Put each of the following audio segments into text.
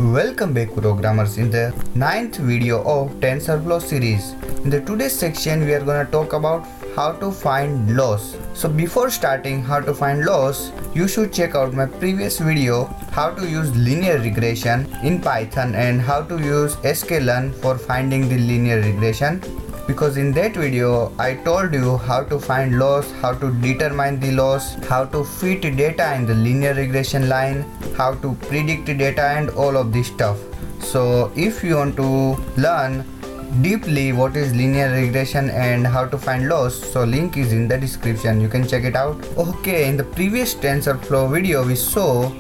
Welcome back programmers in the 9th video of TensorFlow series. In the today's section we are going to talk about how to find loss. So before starting how to find loss, you should check out my previous video how to use linear regression in Python and how to use sklearn for finding the linear regression. Because in that video I told you how to find loss, how to determine the loss, how to fit data in the linear regression line, how to predict data and all of this stuff. So if you want to learn deeply what is linear regression and how to find loss, so link is in the description, you can check it out. Okay, in the previous TensorFlow video we saw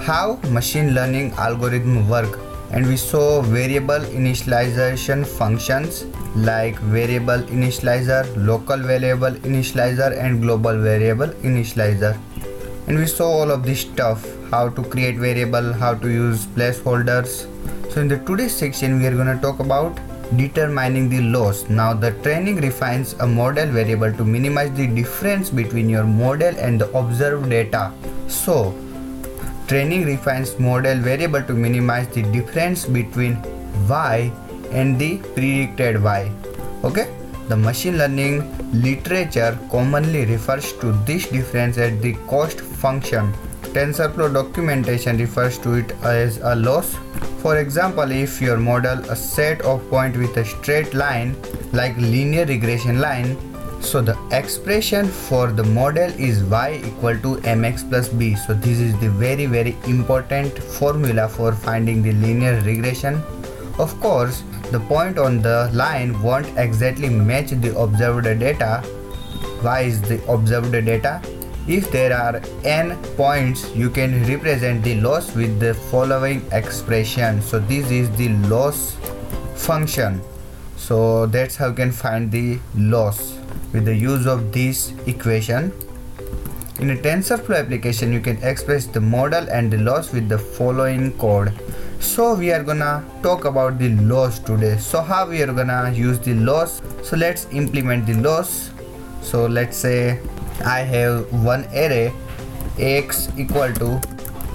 how machine learning algorithm work, and we saw variable initialization functions like variable initializer, local variable initializer and global variable initializer. And we saw all of this stuff, how to create variable, how to use placeholders. So in the today's section we are going to talk about determining the loss. Now the training refines a model variable to minimize the difference between your model and the observed data. So training refines model variable to minimize the difference between y and the predicted y. Okay, the machine learning literature commonly refers to this difference as the cost function. TensorFlow documentation refers to it as a loss. For example, if your model a set of points with a straight line like linear regression line, so the expression for the model is y equal to mx plus b. So this is the very important formula for finding the linear regression. Of course, the point on the line won't exactly match the observed data. Y is the observed data. If there are n points, you can represent the loss with the following expression. So this is the loss function. So that's how you can find the loss with the use of this equation. In a TensorFlow application, you can express the model and the loss with the following code. So we are gonna talk about the loss today. So how we are gonna use the loss? So let's implement the loss. So let's say I have one array x equal to,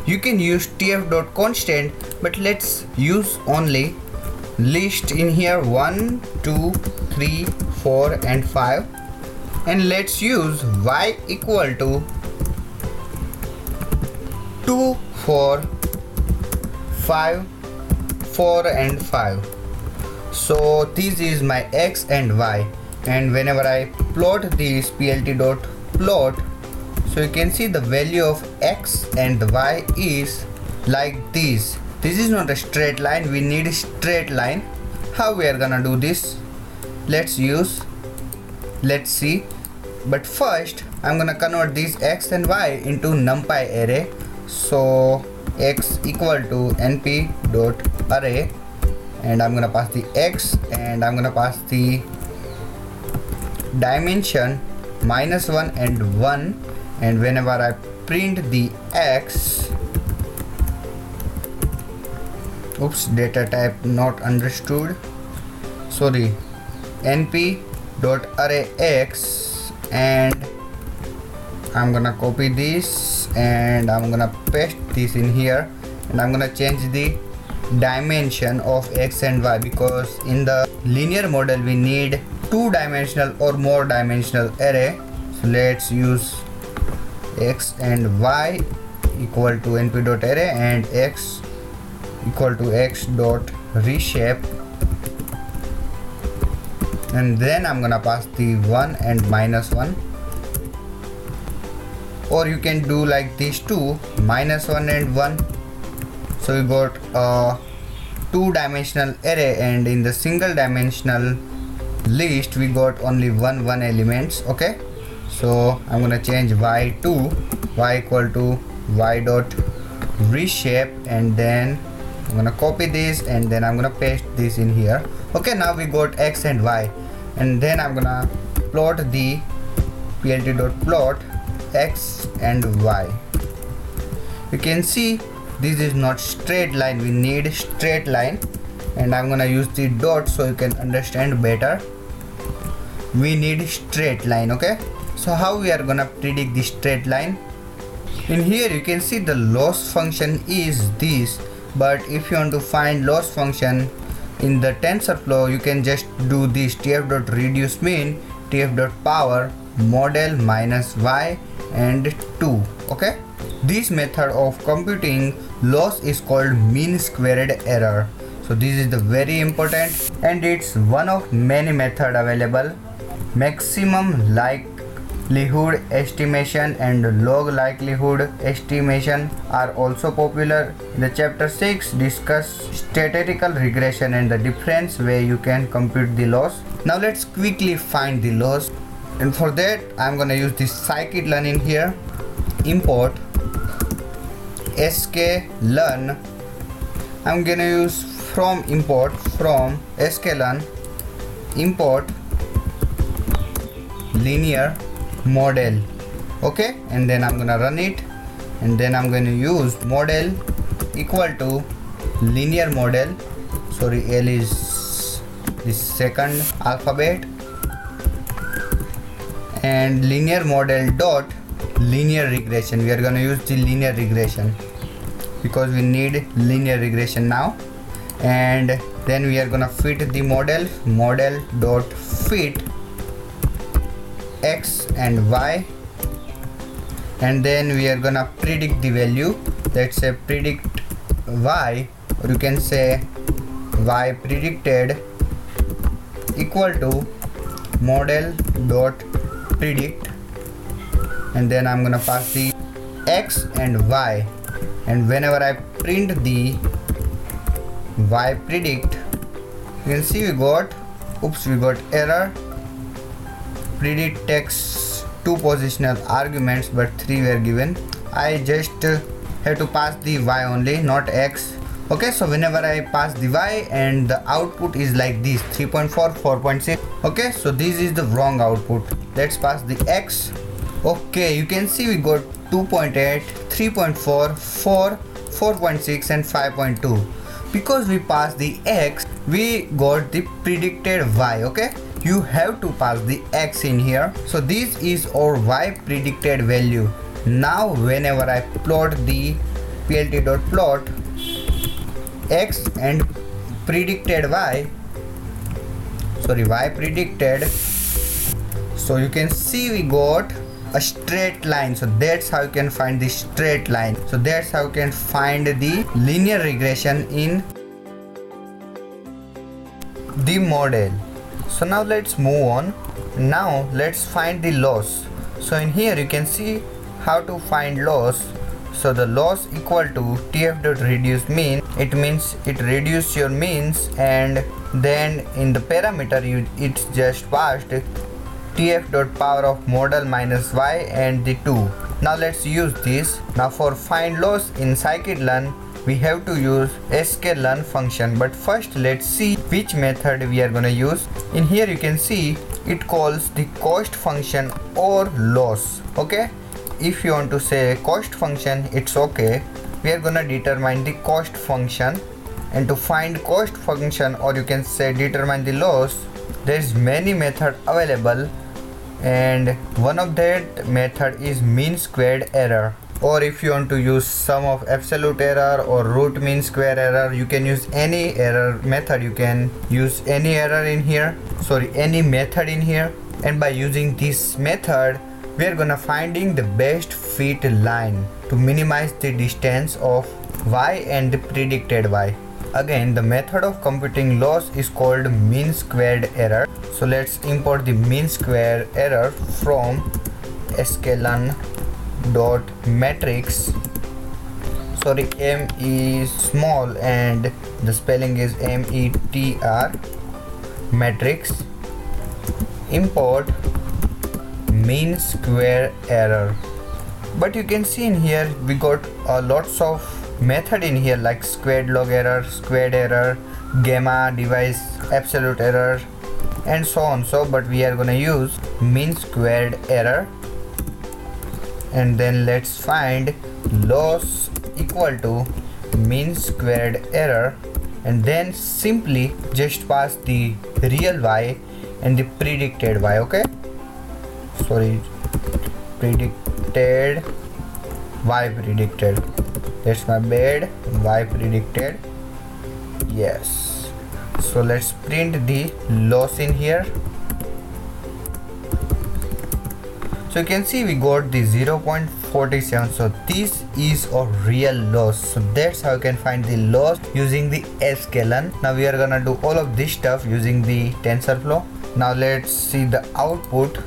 you can use tf.constant, but let's use only list in here 1, 2, 3, 4 and 5, and let's use y equal to 2, 4, 5, 4 and 5. So this is my x and y, and whenever I plot this plt.plot, so you can see the value of x and y is like this. This is not a straight line, we need a straight line. How we are gonna do this? Let's see. But first I'm gonna convert this x and y into numpy array. So x equal to np.array, and I'm gonna pass the x and I'm gonna pass the dimension -1 and 1, and whenever I print the x, data type not understood, sorry, np.array x, and I'm gonna copy this and I'm gonna paste this in here, and I'm gonna change the dimension of x and y, because in the linear model we need two-dimensional or more dimensional array. So let's use x and y equal to np.array and x equal to x.reshape, and then I'm gonna pass the 1 and -1, or you can do like these two, -1 and 1. So we got a two-dimensional array, and in the single dimensional list we got only one elements. Okay, so I'm gonna change y to y equal to y dot reshape, and then I'm gonna copy this and then I'm gonna paste this in here. Okay, now we got x and y, and then I'm gonna plot the plt.plot x and y. You can see this is not straight line, we need straight line, and I'm gonna use the dot so you can understand better. We need straight line. Okay, so how we are gonna predict the straight line? In here you can see the loss function is this, but if you want to find loss function in the TensorFlow, you can just do this tf.reduce mean, tf.power model minus y and 2. Okay, this method of computing loss is called mean squared error. So this is the very important, and it's one of many method available. Maximum likelihood estimation and log likelihood estimation are also popular. In the chapter 6 discuss statistical regression and the different way you can compute the loss. Now let's quickly find the loss, and for that I'm gonna use this scikit-learn in here. Import sklearn. I'm gonna use from sklearn import linear model. Okay, and then I'm gonna run it, and then I'm gonna use model equal to linear model. Sorry, L is the second alphabet, and linear model dot linear regression. We are gonna use the linear regression because we need linear regression now. And then we are gonna fit the model dot fit x and y, and then we are gonna predict the value. Let's say predict y, or you can say y predicted equal to model dot predict, and then I'm gonna pass the x and y, and whenever I print the y predict, you can see we got error. Predict takes 2 positional arguments but 3 were given. I just have to pass the y only, not x. Okay, so whenever I pass the y, and the output is like this 3.4, 4.6. okay, so this is the wrong output. Let's pass the x. Okay, you can see we got 2.8, 3.4, 4, 4.6 and 5.2. Because we passed the x, we got the predicted y. Okay, you have to pass the x in here. So this is our y predicted value. Now whenever I plot the plt.plot x and predicted y, y predicted, so you can see we got a straight line. So that's how you can find the straight line. So that's how you can find the linear regression in the model. So now let's move on. Now let's find the loss. So in here you can see how to find loss. So the loss equal to tf.reduce mean. It means it reduce your means, and then in the parameter it's just passed tf.power of model minus y and the 2. Now let's use this. Now for find loss in scikit-learn, we have to use sklearn function, but first let's see which method we are gonna use. In here you can see it calls the cost function or loss. Okay, if you want to say cost function, it's okay. We are gonna determine the cost function, and to find cost function, or you can say determine the loss, there is many method available, and one of that method is mean squared error. Or if you want to use sum of absolute error or root mean square error, you can use any error method. You can use any error in here, any method in here, and by using this method we are gonna finding the best fit line to minimize the distance of y and the predicted y. Again, the method of computing loss is called mean squared error. So let's import the mean square error from sklearn dot matrix. M is small and the spelling is METR matrix. Import mean square error. But you can see in here we got lots of method in here, like squared log error, squared error, gamma device absolute error, and so on. But we are gonna use mean squared error, and then let's find loss equal to mean squared error, and then simply just pass the real y and the predicted y. Okay, predicted y predicted, That's my bad. Y predicted. Yes. So let's print the loss in here. So you can see we got the 0.47. so this is a real loss. So that's how you can find the loss using the sklearn. Now we are gonna do all of this stuff using the TensorFlow. Now let's see the output.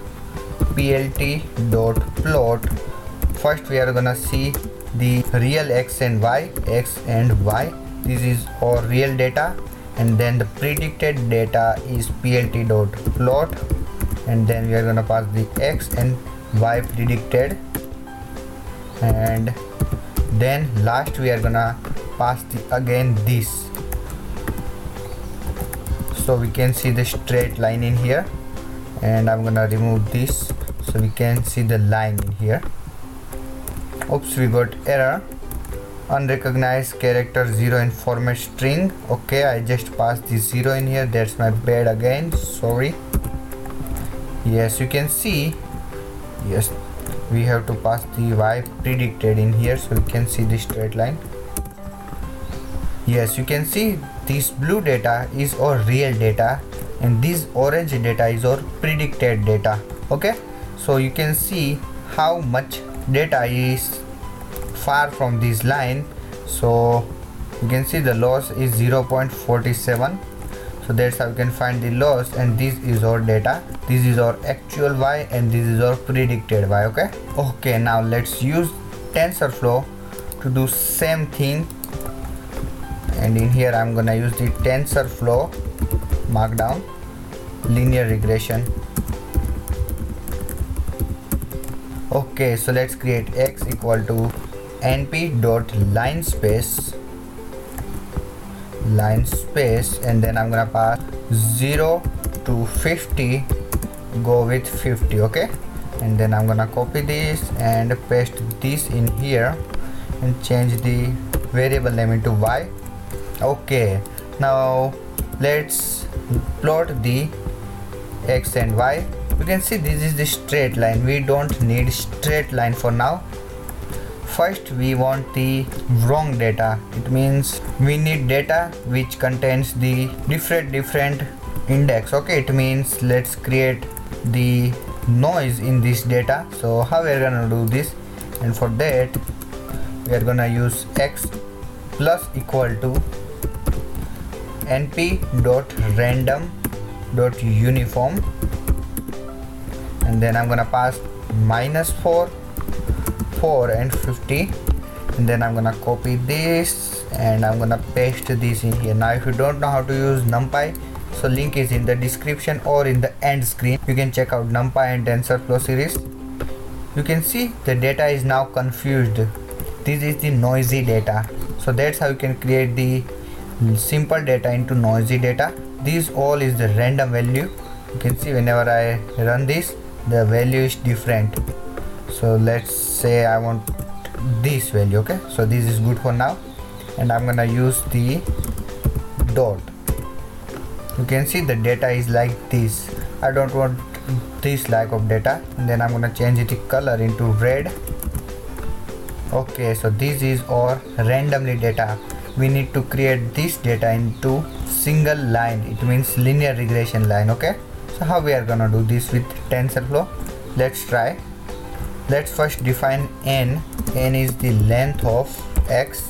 plt.plot. First we are gonna see the real x and y. This is our real data, and then the predicted data is plt.plot, and then we are gonna pass the x and y predicted, and then last we are gonna pass again this. So we can see the straight line in here, and I'm gonna remove this so we can see the line in here. Oops, we got error. Unrecognized character 0 in format string. Okay, I just passed the 0 in here. That's my bad again, sorry. Yes, you can see, yes, we have to pass the y predicted in here so we can see the straight line. Yes, you can see this blue data is our real data and this orange data is our predicted data. Okay, so you can see how much data is far from this line. So you can see the loss is 0.47. so that's how you can find the loss, and this is our data. This is our actual y and this is our predicted y. Okay, now let's use TensorFlow to do same thing, and in here I'm gonna use the TensorFlow markdown linear regression. Okay, so let's create x equal to np.linspace, and then I'm gonna pass 0 to 50, go with 50. Okay, and then I'm gonna copy this and paste this in here and change the variable name into y. Okay, now let's plot the x and y. You can see this is the straight line. We don't need straight line for now. First we want the wrong data. It means we need data which contains the different index. Okay, it means let's create the noise in this data. So how we are gonna do this? And for that we are gonna use x plus equal to np.random.uniform, and then I'm gonna pass -4, 4 and 50, and then I'm gonna copy this and I'm gonna paste this in here. Now if you don't know how to use NumPy, so link is in the description or in the end screen. You can check out NumPy and TensorFlow series. You can see the data is now confused. This is the noisy data. So that's how you can create the simple data into noisy data. This all is the random value. You can see whenever I run this, the value is different. So let's say I want this value. Okay, so this is good for now, and I'm gonna use the dot. You can see the data is like this. I don't want this lack of data, and then I'm gonna change the color into red. Okay, so this is our randomly data. We need to create this data into single line. It means linear regression line. Okay, so how we are gonna do this with TensorFlow? Let's try. Let's first define n. N is the length of x.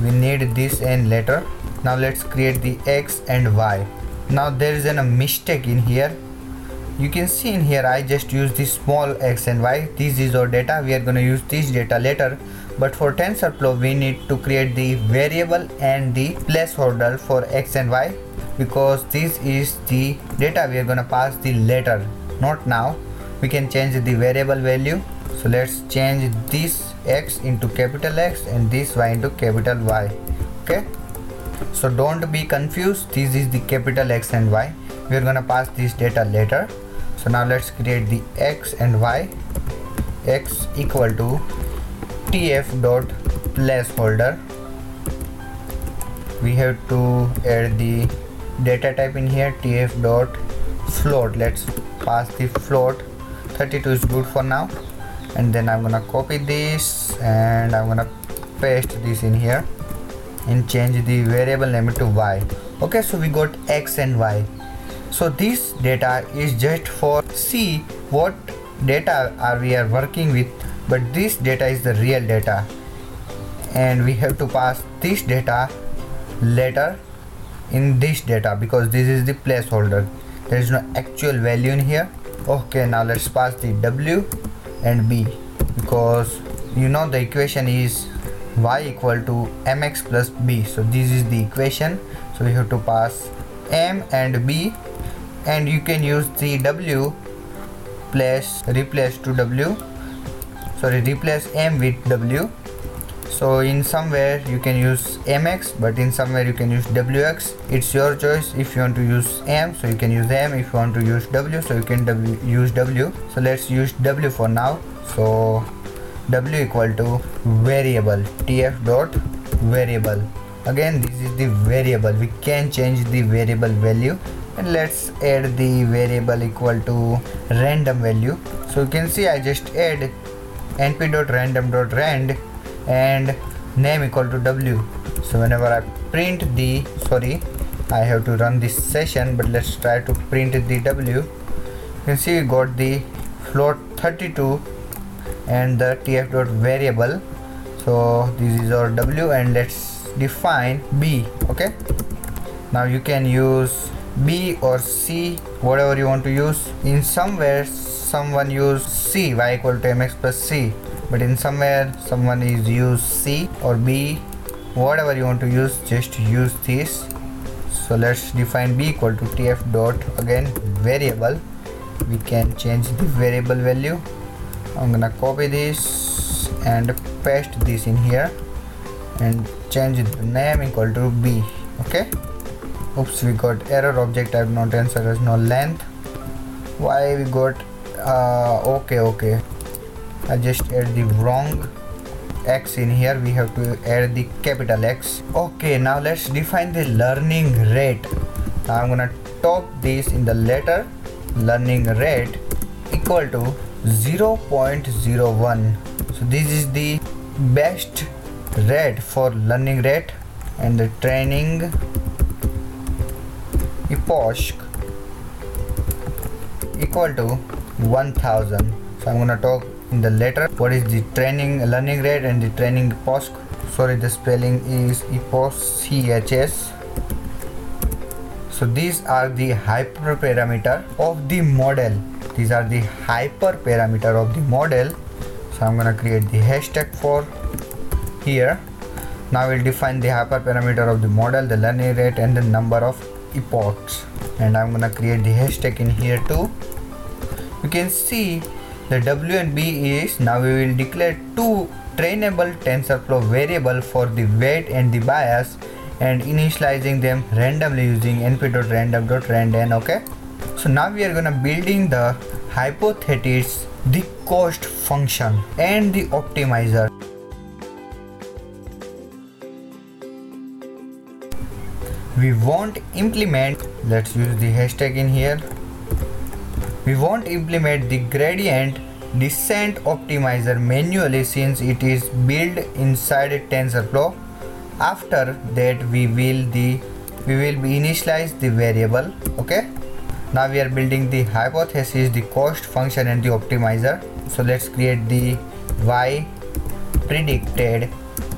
We need this n later. Now let's create the x and y. Now there is a mistake in here. You can see in here I just use the small x and y. This is our data. We are going to use this data later, but for TensorFlow we need to create the variable and the placeholder for x and y, because this is the data we are going to pass the later, not now. We can change the variable value. So let's change this x into capital X and this y into capital Y. Okay, so don't be confused. This is the capital X and Y. We are gonna pass this data later. So now let's create the x and y. X equal to tf dot placeholder. We have to add the data type in here, tf dot float. Let's pass the float. 32 is good for now, and then I'm gonna copy this and I'm gonna paste this in here and change the variable name to y. Okay, so we got x and y. So this data is just for see what data we are working with, but this data is the real data and we have to pass this data later in this data because this is the placeholder. There is no actual value in here. Okay, now let's pass the w and b because you know the equation is y equal to mx plus b. So this is the equation, so we have to pass m and b, and you can use the w replace m with w. So in somewhere you can use mx, but in somewhere you can use wx. It's your choice. If you want to use m, so you can use m. If you want to use w, so you can use w. So let's use w for now. So w equal to variable tf dot variable. Again, this is the variable. We can change the variable value, and let's add the variable equal to random value. So you can see I just add np.random.rand and name equal to w. So whenever I print the I have to run this session, but let's try to print the w. You can see we got the float 32 and the tf dot variable. So this is our w, and let's define b. Okay, now you can use b or c, whatever you want to use. In somewhere someone use c, y equal to mx plus c, but in somewhere someone is use c or b, whatever you want to use, just use this. So let's define b equal to tf dot again variable. We can change the variable value. I'm gonna copy this and paste this in here and change the name equal to b. Okay, oops, we got error, object type not answer has no length. Why we got okay, I just add the wrong x in here. We have to add the capital X. Okay, now let's define the learning rate. I'm gonna top this in the letter. Learning rate equal to 0.01. so this is the best rate for learning rate, and the training epoch equal to 1000. So I'm gonna talk in the letter what is the training learning rate and the training epoch. Sorry, the spelling is epoch, chs. So these are the hyperparameter of the model. These are the hyperparameter of the model. So I'm gonna create the hashtag for here. Now we'll define the hyperparameter of the model, the learning rate and the number of epochs, and I'm gonna create the hashtag in here too. You can see the w and b is, now we will declare two trainable TensorFlow variable for the weight and the bias, and initializing them randomly using np.random.randn. Okay, so now we are gonna building the hypothesis, the cost function and the optimizer. We won't implement, let's use the hashtag in here. We won't implement the gradient descent optimizer manually since it is built inside TensorFlow. After that we will be initialize the variable. Okay, now we are building the hypothesis, the cost function and the optimizer. So let's create the y predicted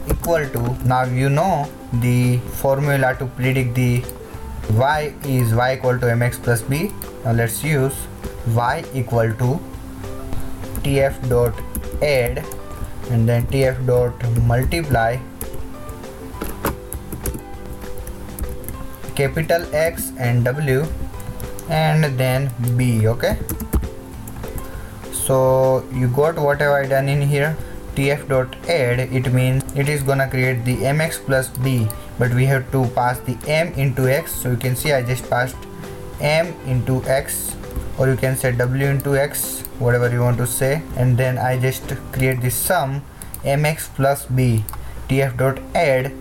equal to, now you know the formula to predict the y is y equal to mx plus b. Now let's use y equal to tf dot add and then tf dot multiply capital X and W and then B. Okay, so you got whatever I done in here. Tf dot add, it means it is gonna create the mx plus b, but we have to pass the m into x. So you can see I just passed m into x, or you can say w into x, whatever you want to say, and then I just create the sum mx plus b. Tf dot add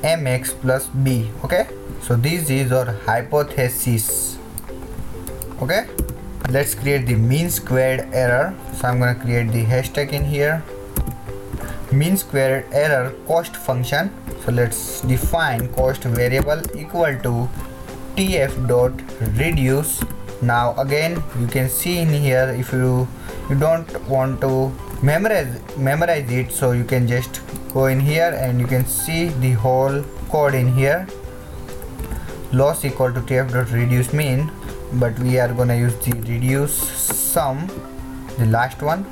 mx plus b. Okay, so this is our hypothesis. Okay, let's create the mean squared error. So I'm gonna create the hashtag in here. mean squared error cost function. So let's define cost variable equal to tf dot reduce. Now again you can see in here, if you don't want to memorize it, so you can just go in here and you can see the whole code in here. Loss equal to tf dot reduce mean, but we are gonna use the reduce sum, the last one,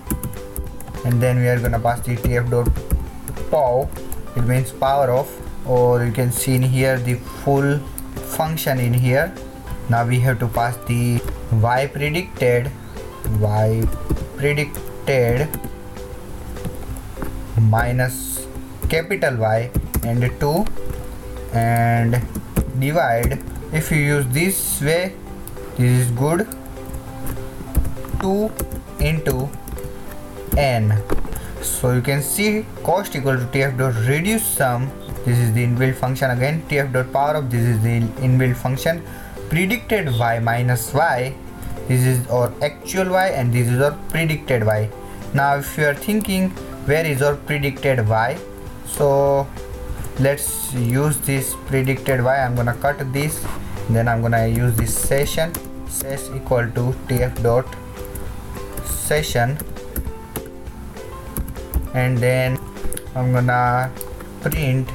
and then we are gonna pass the tf dot pow, it means power of, or you can see in here the full function in here. Now we have to pass the y predicted minus capital Y and 2 and divide. If you use this way, this is good, 2 into n. So you can see cost equal to tf dot reduce sum, this is the inbuilt function again, tf dot power of, this is the inbuilt function, predicted y minus y, this is our actual y and this is our predicted y. Now if you are thinking where is our predicted y, so let's use this predicted y. I'm gonna cut this, then I'm gonna use this session, ses equal to tf dot session, and then I'm gonna print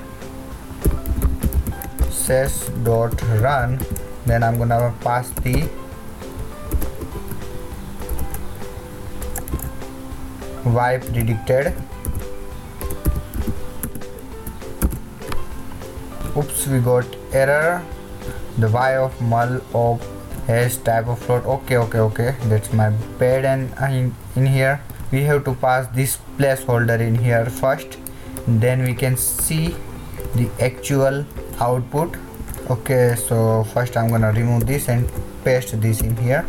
ses dot run, then I'm gonna pass the y predicted. Oops, we got error, the y of mul of has type of float. Okay, that's my bad. And in here we have to pass this placeholder in here first, then we can see the actual output. Okay, so first I'm gonna remove this and paste this in here.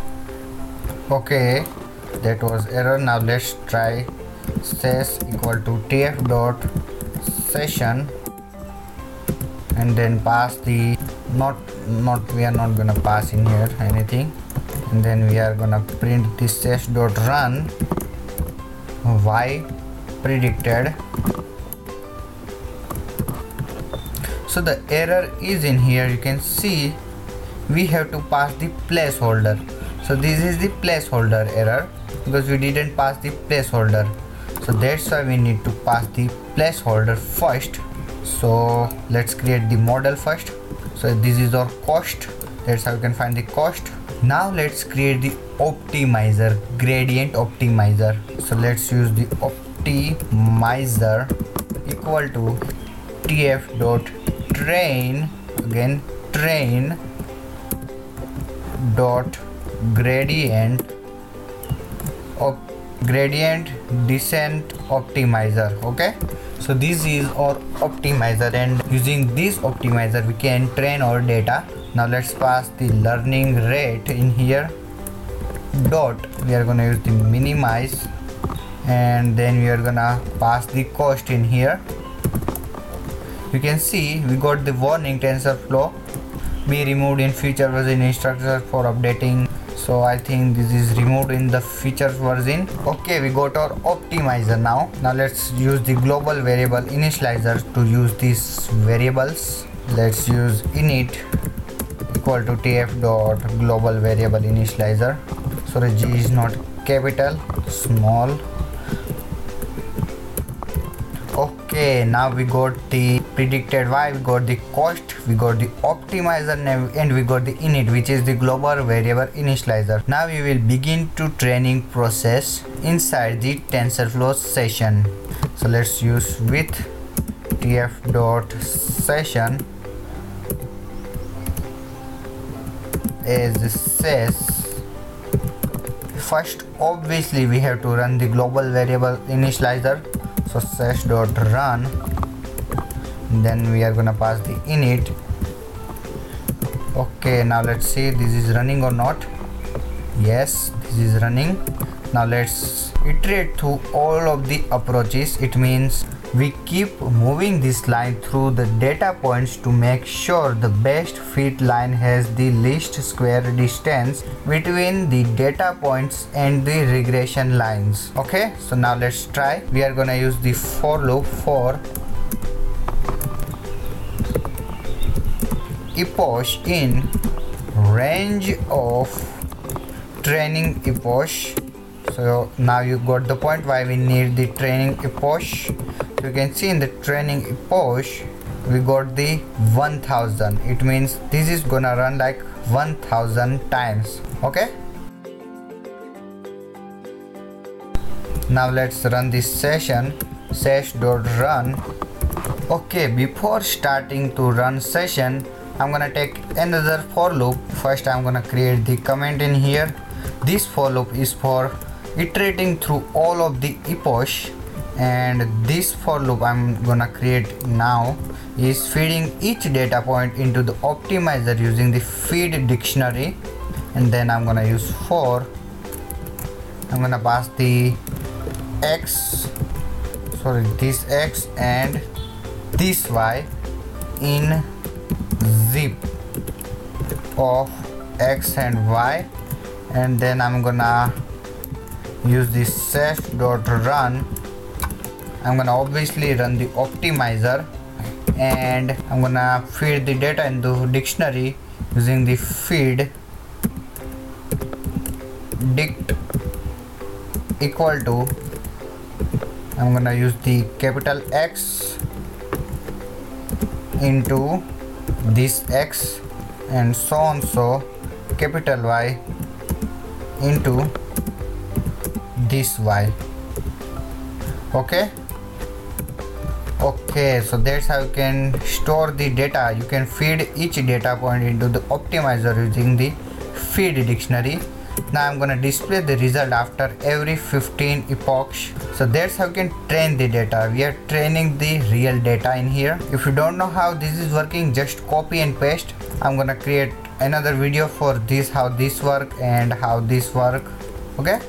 Okay, that was error. Now let's try ses equal to tf dot session, and then pass the we are not gonna pass in here anything, and then we are gonna print this ses dot run y predicted. So the error is in here, you can see we have to pass the placeholder. So this is the placeholder error because we didn't pass the placeholder, so that's why we need to pass the placeholder first. So let's create the model first. So this is our cost, that's how you can find the cost. Now let's create the optimizer, gradient optimizer. So let's use the optimizer equal to tf dot train, again train dot gradient descent optimizer. Okay, so this is our optimizer, and using this optimizer we can train our data. Now let's pass the learning rate in here, dot, we are gonna use the minimize, and then we are gonna pass the cost in here. You can see we got the warning TensorFlow be removed in feature version instructor for updating. So I think this is removed in the feature version. Okay, we got our optimizer now. Now let's use the global variable initializer to use these variables. Let's use init equal to tf dot global variable initializer. Sorry, G is not capital, small. Okay, now we got the predicted y, we got the cost, we got the optimizer, and we got the init, which is the global variable initializer. Now we will begin to training process inside the TensorFlow session. So let's use with tf dot session as says. First obviously we have to run the global variable initializer. So ses dot run, then we are gonna pass the init. Okay, now let's see this is running or not. Yes, this is running. Now let's iterate through all of the approaches. It means We keep moving this line through the data points to make sure the best fit line has the least square distance between the data points and the regression lines. Okay, so now let's try. We are gonna use the for loop for epoch in range of training epoch. So now you got the point why we need the training epoch. So you can see in the training epoch we got the 1000. It means this is gonna run like 1000 times. Okay, now let's run this session. Sesh.run. Okay, before starting to run session, I'm gonna take another for loop. First I'm gonna create the comment in here. This for loop is for iterating through all of the epoch, and this for loop I'm gonna create now is feeding each data point into the optimizer using the feed dictionary. And then I'm gonna use for, I'm gonna pass the this x and this y in zip of x and y. And then I'm gonna use this sesh.run. I'm gonna obviously run the optimizer, and I'm gonna feed the data into dictionary using the feed dict equal to, I'm gonna use the capital X into this x and so on, so capital Y into this y. Okay, so that's how you can store the data. You can feed each data point into the optimizer using the feed dictionary. Now I'm gonna display the result after every 15 epochs. So that's how you can train the data. We are training the real data in here. If you don't know how this is working, just copy and paste. I'm gonna create another video for this, how this work and how this work. Okay,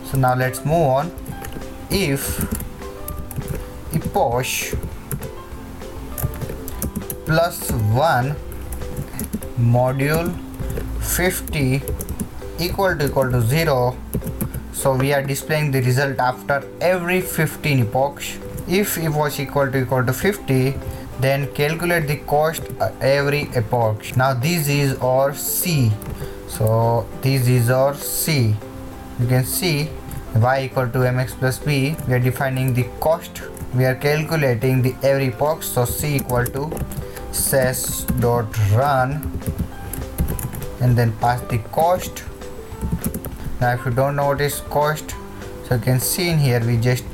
so now let's move on. If epoch plus 1 module 50 equal to 0, so we are displaying the result after every 15 epochs. If epoch equal to 50, then calculate the cost every epoch. Now this is our C, so this is our C. You can see y equal to mx plus b. We are defining the cost. We are calculating the every epoch, so C equal to sesh.run and then pass the cost. Now if you don't know what is cost, so you can see in here we just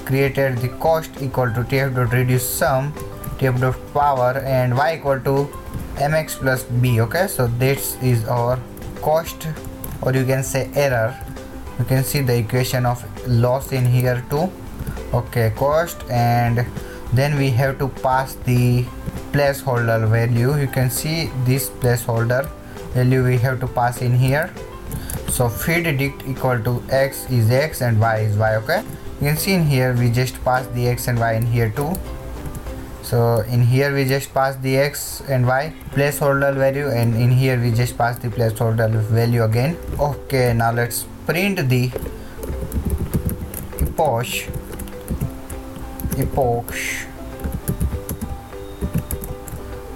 created the cost equal to tf.reduce sum, tf.power, and y equal to mx plus b. Okay, so this is our cost, or you can say error. You can see the equation of loss in here too. Okay, cost, and then we have to pass the placeholder value. You can see this placeholder value we have to pass in here. So feed dict equal to x is x and y is y. Okay, you can see in here we just pass the x and y in here too. So in here we just pass the x and y placeholder value, and in here we just pass the placeholder value again. Okay, now let's print the epoch.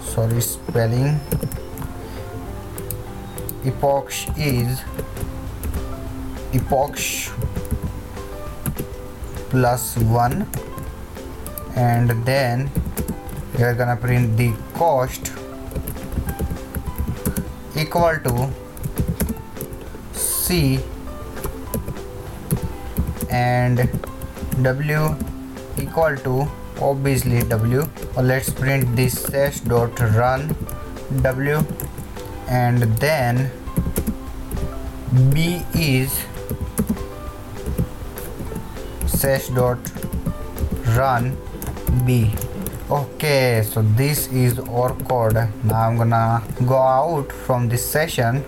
Sorry, spelling. Epoch is epoch plus 1, and then we are gonna print the cost equal to C and W equal to obviously W. Or let's print this sesh.run W, and then B is sesh.run B. Okay, so this is our code. Now I'm gonna go out from this session,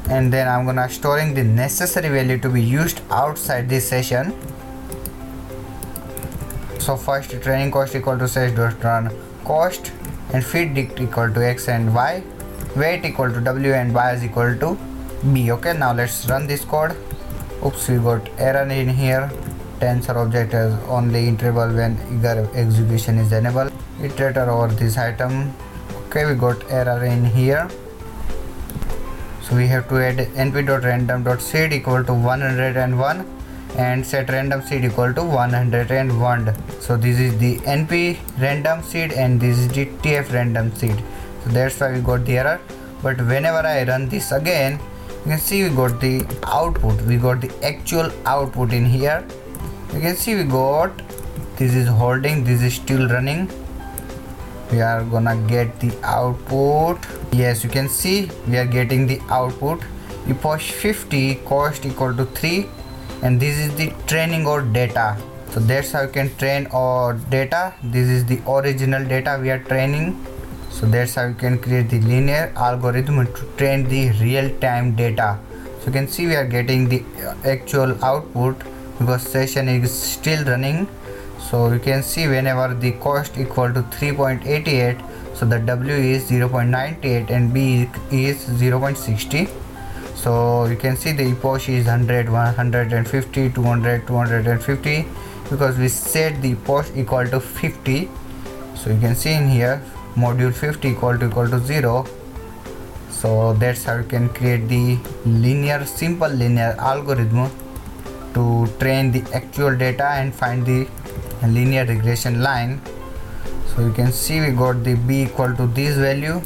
and then I'm gonna storing the necessary value to be used outside this session. So first training cost equal to search.run cost, and fit dict equal to x and y, weight equal to w, and bias equal to b. Okay, now let's run this code. Oops, we got error in here. Tensor object has only interval when eager execution is enabled. Iterator over this item. Okay, we got error in here. So we have to add np.random.seed equal to 101 and set random seed equal to 101. So this is the np random seed and this is the tf random seed. So that's why we got the error. But whenever I run this again, you can see we got the output. We got the actual output in here. You can see we got this is holding, this is still running. We are gonna get the output. Yes, you can see we are getting the output. Epoch 50 cost equal to 3, and this is the training or data. So that's how you can train our data. This is the original data we are training. So that's how you can create the linear algorithm to train the real-time data. So you can see we are getting the actual output because session is still running. So you can see whenever the cost equal to 3.88, so the w is 0.98 and b is 0.60. So you can see the epoch is 100, 150, 200, 250 because we set the epoch equal to 50. So you can see in here module 50 equal to 0. So that's how you can create the simple linear algorithm to train the actual data and find the linear regression line. So you can see we got the b equal to this value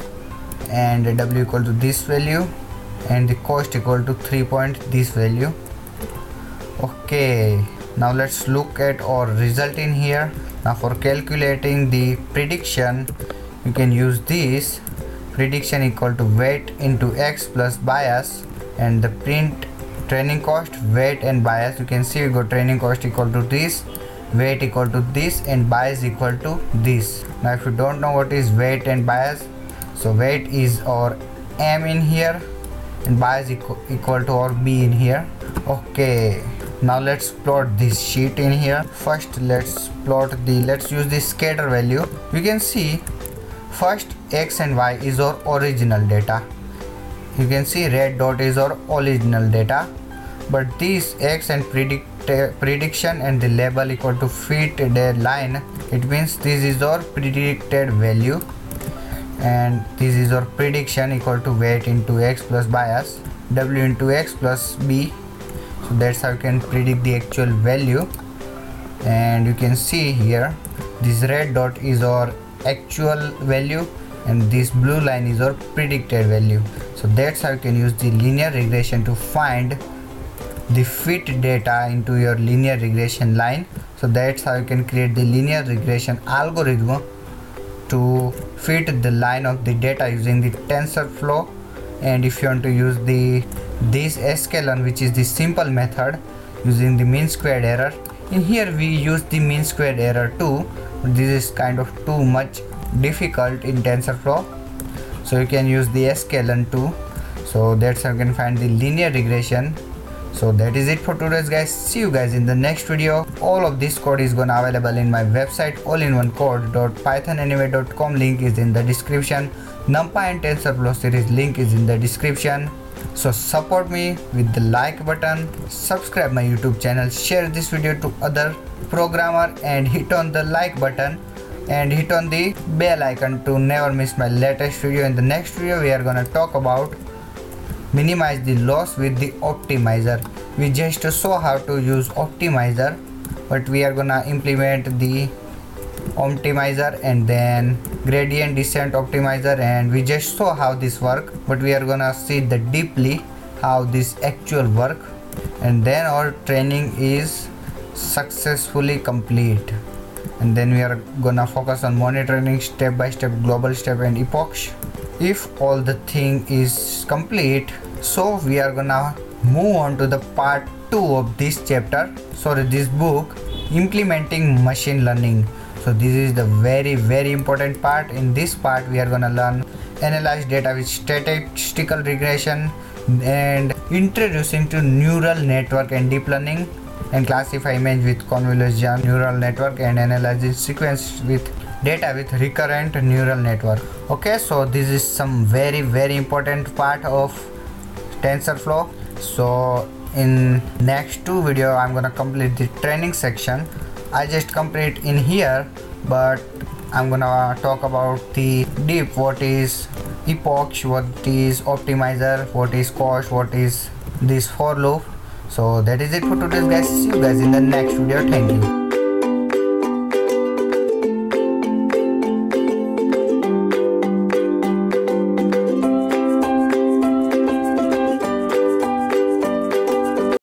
and w equal to this value and the cost equal to 3 point this value. Okay, now let's look at our result in here. Now for calculating the prediction, you can use this prediction equal to weight into x plus bias and the print training cost, weight and bias. You can see we got training cost equal to this, weight equal to this, and bias equal to this. Now if you don't know what is weight and bias, so weight is our m in here and bias equal to our b in here. Okay, now let's plot this sheet in here. First let's use the scatter value. You can see first x and y is our original data. You can see red dot is our original data, but this x and prediction and the label equal to fit their line. It means this is our predicted value and this is our prediction equal to weight into x plus bias, w into x plus b. So that's how you can predict the actual value. And you can see here this red dot is our actual value and this blue line is our predicted value. So that's how you can use the linear regression to find the fit data into your linear regression line. So that's how you can create the linear regression algorithm to fit the line of the data using the TensorFlow. And if you want to use this sklearn, which is the simple method using the mean squared error, in here we use the mean squared error too. This is kind of too much difficult in TensorFlow, so you can use the sklearn too. So that's how you can find the linear regression. So that is it for today's guys. See you guys in the next video. All of this code is gonna available in my website allinonecode.pythonanyway.com. Link is in the description. NumPy and TensorFlow series link is in the description. So support me with the like button, subscribe my YouTube channel, share this video to other programmer and hit on the like button and hit on the bell icon to never miss my latest video. In the next video we are gonna talk about minimize the loss with the optimizer. We just saw how to use optimizer, but we are gonna implement the optimizer and then gradient descent optimizer, and we just saw how this work, but we are gonna see the deeply how this actual work, and then our training is successfully complete. And then we are gonna focus on monitoring step by step, global step and epoch. If all the thing is complete, so we are gonna move on to the part 2 of this chapter, this book, implementing machine learning. So this is the very important part. In this part we are gonna learn analyze data with statistical regression and introducing to neural network and deep learning. and classify image with convolutional neural network and analyze sequence with data with recurrent neural network. Okay, so this is some very important part of TensorFlow. So in next two video I'm gonna complete the training section. I just complete in here, but I'm gonna talk about the deep, what is epoch, what is optimizer, what is cost, what is this for loop. So that is it for today's guys. See you guys in the next video. Thank you.